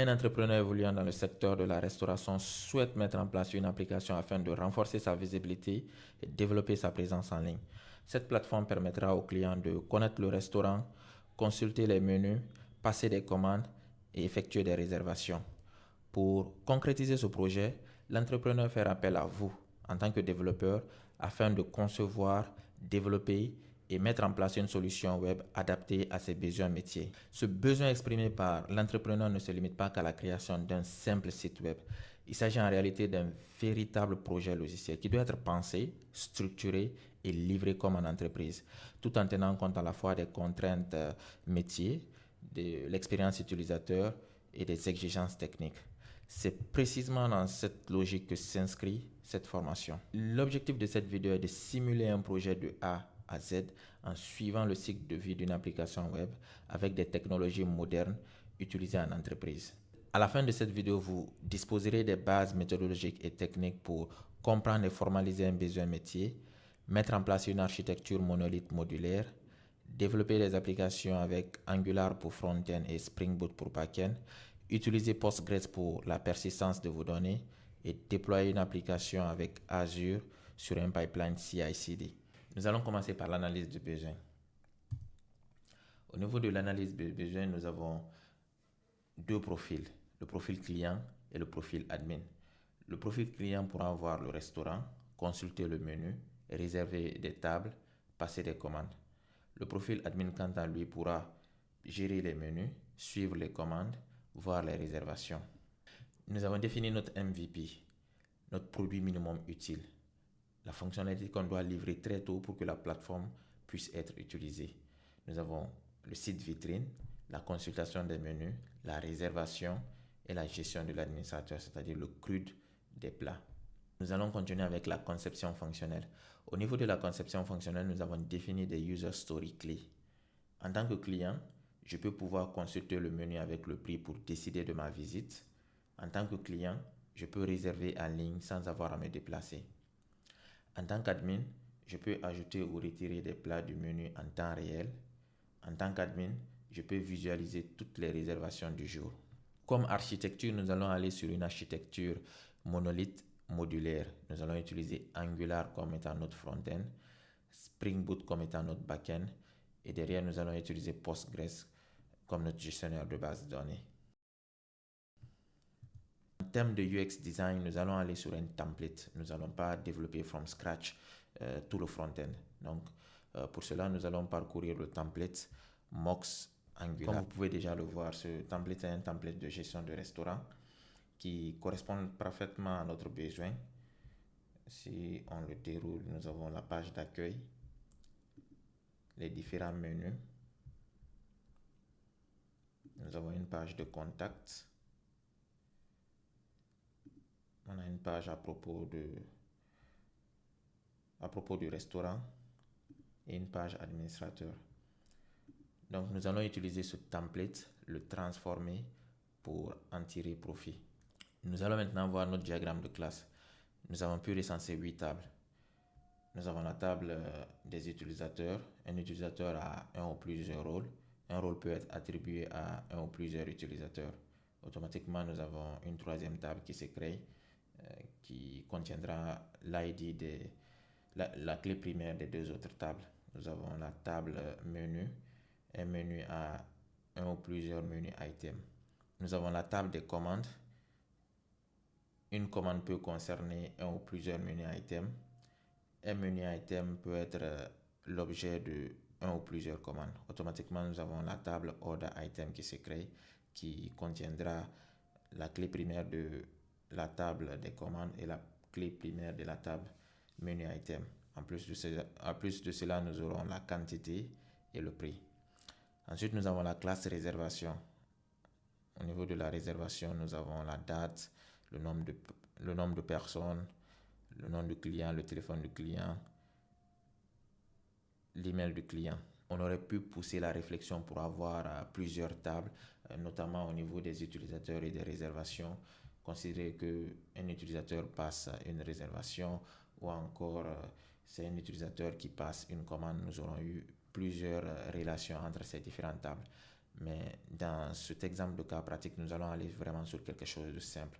Un entrepreneur évoluant dans le secteur de la restauration souhaite mettre en place une application afin de renforcer sa visibilité et développer sa présence en ligne. Cette plateforme permettra aux clients de connaître le restaurant, consulter les menus, passer des commandes et effectuer des réservations. Pour concrétiser ce projet, l'entrepreneur fait appel à vous en tant que développeur afin de concevoir, développer et mettre en place une solution web adaptée à ses besoins métiers. Ce besoin exprimé par l'entrepreneur ne se limite pas qu'à la création d'un simple site web. Il s'agit en réalité d'un véritable projet logiciel qui doit être pensé, structuré et livré comme en entreprise, tout en tenant compte à la fois des contraintes métiers, de l'expérience utilisateur et des exigences techniques. C'est précisément dans cette logique que s'inscrit cette formation. L'objectif de cette vidéo est de simuler un projet de A à Z en suivant le cycle de vie d'une application web avec des technologies modernes utilisées en entreprise. À la fin de cette vidéo, vous disposerez des bases méthodologiques et techniques pour comprendre et formaliser un besoin métier, mettre en place une architecture monolithe modulaire, développer des applications avec Angular pour front-end et Spring Boot pour back-end, utiliser Postgres pour la persistance de vos données et déployer une application avec Azure sur un pipeline CI/CD. Nous allons commencer par l'analyse de besoin. Au niveau de l'analyse de besoin, nous avons deux profils, le profil client et le profil admin. Le profil client pourra voir le restaurant, consulter le menu, réserver des tables, passer des commandes. Le profil admin, quant à lui, pourra gérer les menus, suivre les commandes, voir les réservations. Nous avons défini notre MVP, notre produit minimum utile, la fonctionnalité qu'on doit livrer très tôt pour que la plateforme puisse être utilisée. Nous avons le site vitrine, la consultation des menus, la réservation et la gestion de l'administrateur, c'est-à-dire le CRUD des plats. Nous allons continuer avec la conception fonctionnelle. Au niveau de la conception fonctionnelle, nous avons défini des user stories clés. En tant que client, je peux pouvoir consulter le menu avec le prix pour décider de ma visite. En tant que client, je peux réserver en ligne sans avoir à me déplacer. En tant qu'admin, je peux ajouter ou retirer des plats du menu en temps réel. En tant qu'admin, je peux visualiser toutes les réservations du jour. Comme architecture, nous allons aller sur une architecture monolithe modulaire. Nous allons utiliser Angular comme étant notre front-end, Spring Boot comme étant notre back-end, et derrière, nous allons utiliser Postgres comme notre gestionnaire de base de données. En termes de UX design, nous allons aller sur un template. Nous n'allons pas développer from scratch tout le front-end. Donc, pour cela, nous allons parcourir le template Mox Angular. Comme vous pouvez déjà le voir, ce template est un template de gestion de restaurant qui correspond parfaitement à notre besoin. Si on le déroule, nous avons la page d'accueil, les différents menus. Nous avons une page de contact. On a une page à propos du restaurant et une page administrateur. Donc, nous allons utiliser ce template, le transformer pour en tirer profit. Nous allons maintenant voir notre diagramme de classe. Nous avons pu recenser 8 tables. Nous avons la table des utilisateurs. Un utilisateur a un ou plusieurs rôles. Un rôle peut être attribué à un ou plusieurs utilisateurs. Automatiquement, nous avons une troisième table qui se crée qui contiendra l'ID la clé primaire des deux autres tables. Nous avons la table menu. Un menu à un ou plusieurs menus items. Nous avons la table des commandes. Une commande peut concerner un ou plusieurs menus items. Un menu item peut être l'objet de un ou plusieurs commandes. Automatiquement, nous avons la table order item qui se crée, qui contiendra la clé primaire de la table des commandes et la clé primaire de la table menu item. En plus de cela, nous aurons la quantité et le prix. Ensuite, nous avons la classe réservation. Au niveau de la réservation, nous avons la date, le nombre de personnes, le nom du client, le téléphone du client, l'email du client. On aurait pu pousser la réflexion pour avoir plusieurs tables, notamment au niveau des utilisateurs et des réservations. Considérer qu'un utilisateur passe une réservation ou encore c'est un utilisateur qui passe une commande. Nous aurons eu plusieurs relations entre ces différentes tables. Mais dans cet exemple de cas pratique, nous allons aller vraiment sur quelque chose de simple.